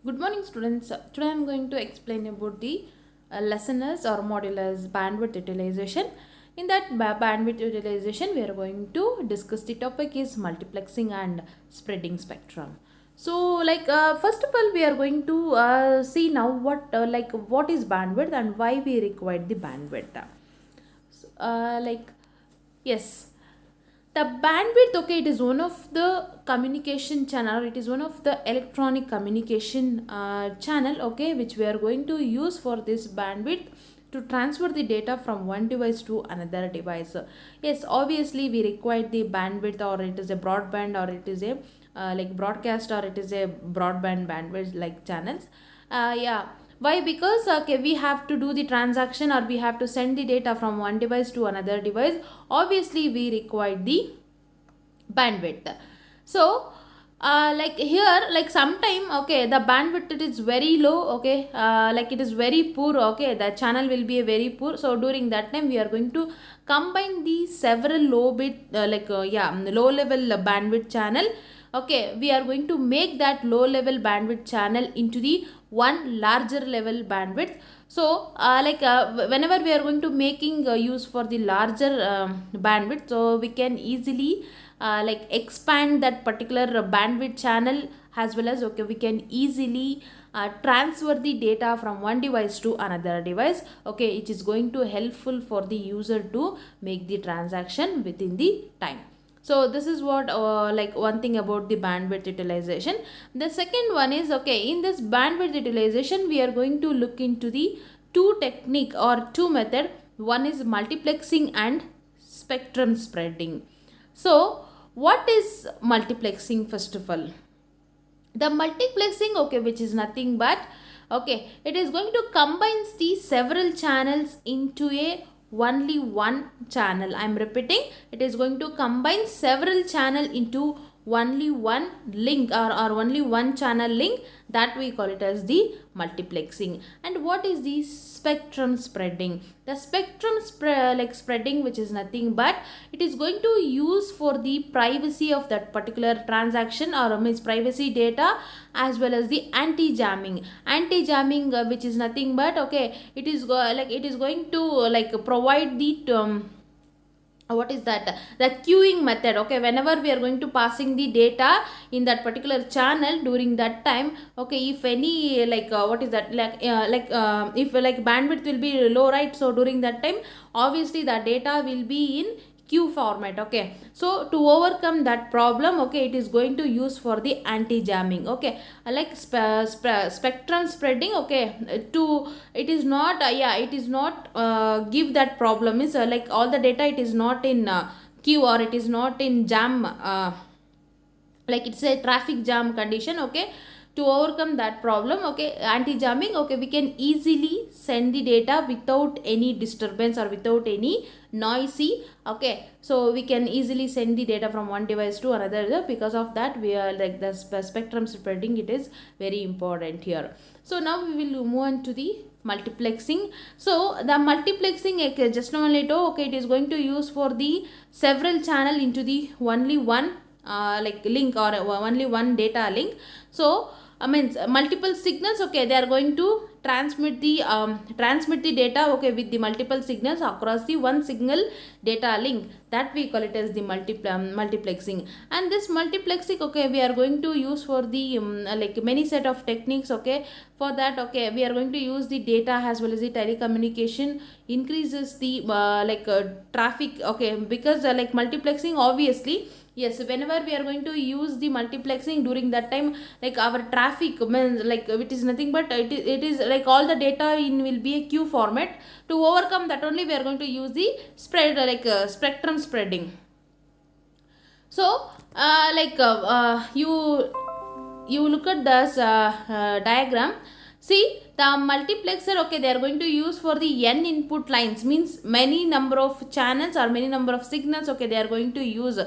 Good morning, students. Today I am going to explain about the listeners or modulars bandwidth utilization. In that bandwidth utilization, we are going to discuss the topic is multiplexing and spreading spectrum. So, first of all, we are going to see now what is bandwidth and why we require the bandwidth. So, yes, the bandwidth, okay, it is one of the communication channel, it is one of the electronic communication channel, okay, which we are going to use for this bandwidth to transfer the data from one device to another device. Yes, obviously we require the bandwidth, or it is a broadband, or it is a broadcast, or it is a broadband bandwidth like channels. Yeah, why? Because okay, we have to do the transaction, or we have to send the data from one device to another device. Obviously we require the bandwidth. So like here, like sometime, okay, the bandwidth it is very low, okay, like it is very poor, okay, the channel will be a very poor. So during that time we are going to combine the several low bit low level bandwidth channel. Okay, we are going to make that low level bandwidth channel into the one larger level bandwidth. So whenever we are going to making use for the larger bandwidth, so we can easily expand that particular bandwidth channel, as well as okay, we can easily transfer the data from one device to another device. Okay, it is going to helpful for the user to make the transaction within the time. So this is what one thing about the bandwidth utilization. The second one is, okay, in this bandwidth utilization we are going to look into the two technique or two method. One is multiplexing and spectrum spreading. So what is multiplexing? First of all, the multiplexing, okay, which is nothing but, okay, it is going to combine the several channels into a only one channel. I am repeating, it is going to combine several channel into only one link, or only one channel link, that we call it as the multiplexing. And what is the spectrum spreading? The spectrum spreading, which is nothing but, it is going to use for the privacy of that particular transaction, or means privacy data, as well as the anti-jamming, which is nothing but, okay, it is it is going to provide the what is that, the queuing method. Okay, whenever we are going to passing the data in that particular channel, during that time, okay, if any what is that, if bandwidth will be low, right? So during that time, obviously the data will be in queue format. Okay, so to overcome that problem, okay, it is going to use for the anti-jamming. Okay, spectrum spreading, okay, to it is not it is not give that problem is all the data, it is not in queue, or it is not in jam, it's a traffic jam condition. Okay, to overcome that problem, okay, anti-jamming, okay, we can easily send the data without any disturbance or without any noisy. Okay, so we can easily send the data from one device to another. Because of that, we are like the spectrum spreading, it is very important here. So now we will move on to the multiplexing. So the multiplexing, just now okay, it is going to use for the several channel into the only one link, or only one data link. So I mean multiple signals, okay, they are going to transmit the data, okay, with the multiple signals across the one signal data link, that we call it as the multiplexing. And this multiplexing, okay, we are going to use for the many set of techniques. Okay, for that, okay, we are going to use the data as well as the telecommunication, increases the traffic. Okay, because multiplexing, obviously, yes, whenever we are going to use the multiplexing, during that time, like our traffic means it is nothing but, it is like all the data in will be a queue format. To overcome that only, we are going to use the spectrum spreading. So you look at this diagram. See the multiplexer, okay, they are going to use for the n input lines, means many number of channels or many number of signals, okay, they are going to use,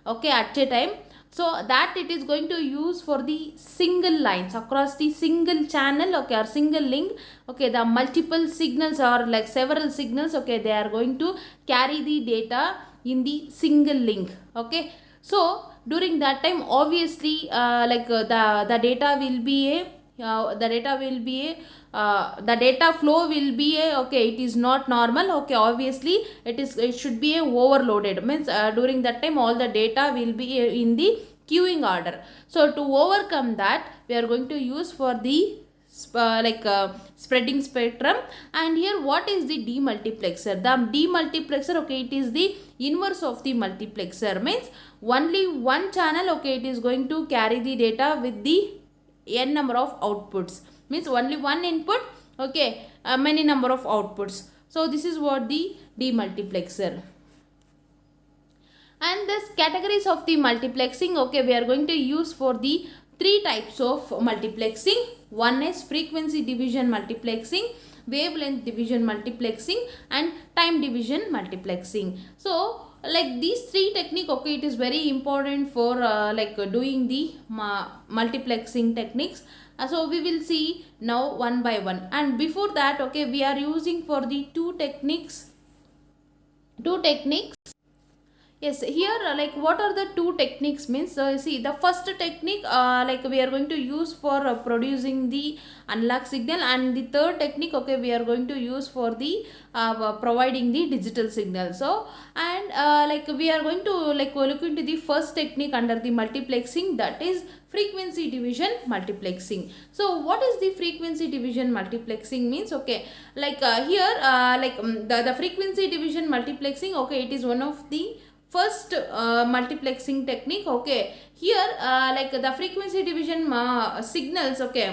okay, at a time. So that it is going to use for the single lines across the single channel, okay, or single link. Okay, the multiple signals or like several signals, okay, they are going to carry the data in the single link. Okay, so during that time, obviously the data will be a the data will be the data flow will be okay, it is not normal. Okay, obviously it should be a overloaded, means during that time all the data will be in the queuing order. So to overcome that, we are going to use for the spreading spectrum. And here, what is the demultiplexer? The demultiplexer, okay, it is the inverse of the multiplexer, means only one channel, okay, it is going to carry the data with the n number of outputs, means only one input, okay, many number of outputs. So this is what the demultiplexer. And this categories of the multiplexing, okay, we are going to use for the three types of multiplexing. One is frequency division multiplexing, wavelength division multiplexing, and time division multiplexing. So like these three technique, okay, it is very important for doing the multiplexing techniques. So we will see now one by one. And before that, okay, we are using for the two techniques. Yes, here what are the two techniques means, see, the first technique we are going to use for producing the analog signal, and the third technique, okay, we are going to use for the providing the digital signal. So and we are going to look into the first technique under the multiplexing, that is frequency division multiplexing. So what is the frequency division multiplexing means? Okay, here the frequency division multiplexing, okay, it is one of the first multiplexing technique. Okay, here the frequency division signals, okay,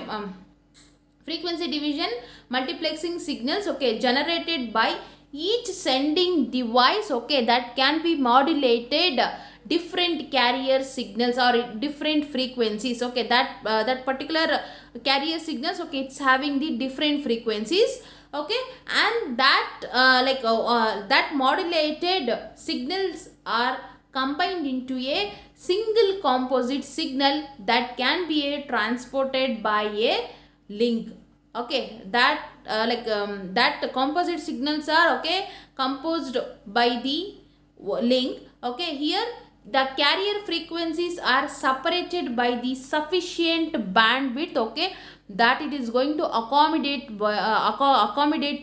frequency division multiplexing signals, okay, generated by each sending device, okay, that can be modulated different carrier signals or different frequencies. Okay, that particular carrier signals, okay, it's having the different frequencies. Okay, and that that modulated signals are combined into a single composite signal that can be transported by a link. Okay, that that composite signals are, okay, composed by the link. Okay, here the carrier frequencies are separated by the sufficient bandwidth, okay, that it is going to accommodate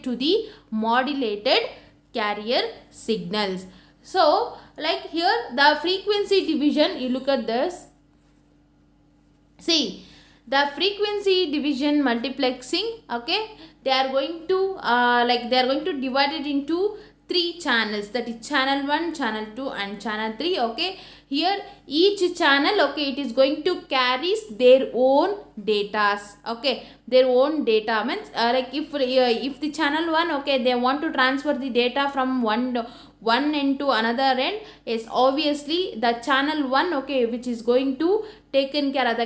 to the modulated carrier signals. So here the frequency division, you look at this, see, the frequency division multiplexing, okay, they are going to divide it into three channels, that is channel 1, channel 2 and channel 3. Okay, here each channel, okay, it is going to carries their own data. Okay, their own data means if the channel 1, okay, they want to transfer the data from one end to another end, is obviously the channel 1, okay, which is going to taken care of the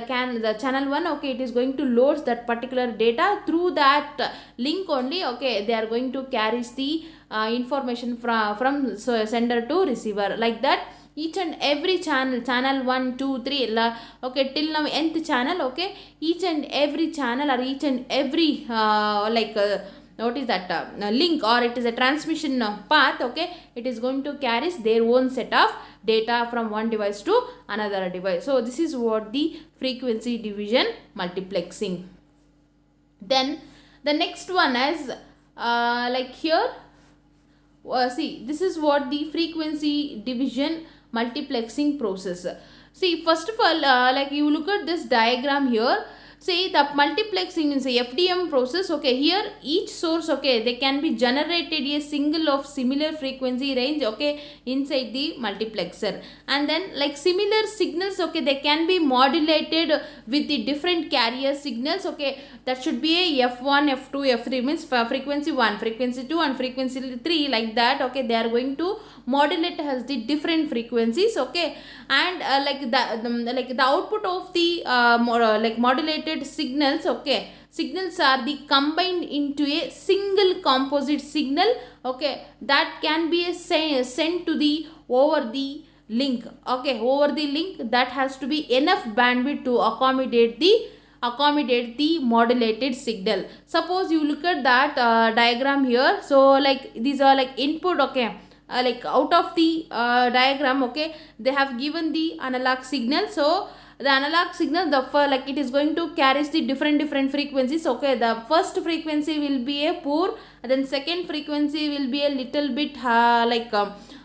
channel 1, okay, it is going to load that particular data through that link only. Okay, they are going to carry the information from sender to receiver, like that each and every channel 1, 2, 3, okay, till now nth channel, okay, each and every channel or each and every what is that link, or it is a transmission path, okay, it is going to carry their own set of data from one device to another device. So this is what the frequency division multiplexing. Then the next one is here, see, this is what the frequency division multiplexing process. See, first of all, you look at this diagram here. See, the multiplexing is a FDM process. Okay, here each source, okay, they can be generated a single of similar frequency range, okay, inside the multiplexer. And then similar signals, okay, they can be modulated with the different carrier signals. Okay, that should be a F1, F2, F3 means frequency 1, frequency 2 and frequency 3, like that. Okay, they are going to modulate has the different frequencies. Okay, and the output of the modulated signals, okay, signals are the combined into a single composite signal, okay, that can be sent to the over the link. Okay, over the link, that has to be enough bandwidth to accommodate the modulated signal. Suppose you look at that diagram here. So these are input, okay, out of the diagram, okay, they have given the analog signal. So the analog signal, like it is going to carries the different frequencies. Okay, the first frequency will be a poor, then second frequency will be a little bit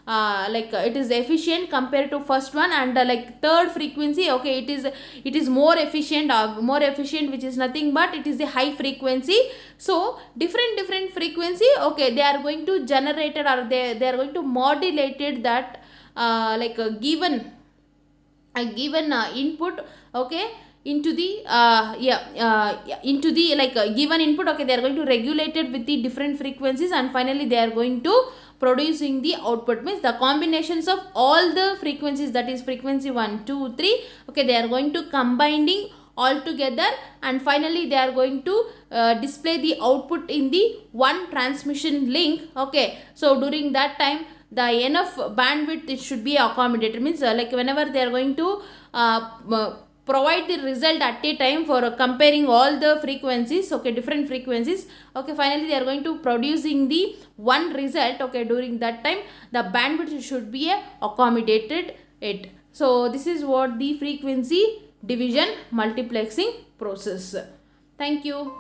it is efficient compared to first one, and like third frequency, okay, it is more efficient, which is nothing but it is the high frequency. So different frequency, okay, they are going to generated, or they are going to modulated that a given input, okay, into the into the given input, okay, they are going to regulate it with the different frequencies, and finally they are going to producing the output. Means the combinations of all the frequencies, that is frequency 1 2 3, okay, they are going to combining all together, and finally they are going to display the output in the one transmission link. Okay, so during that time the enough bandwidth it should be accommodated. Means like whenever they are going to provide the result at a time for comparing all the frequencies, okay, different frequencies, okay, finally they are going to producing the one result. Okay, during that time the bandwidth should be accommodated it. So this is what the frequency division multiplexing process. Thank you.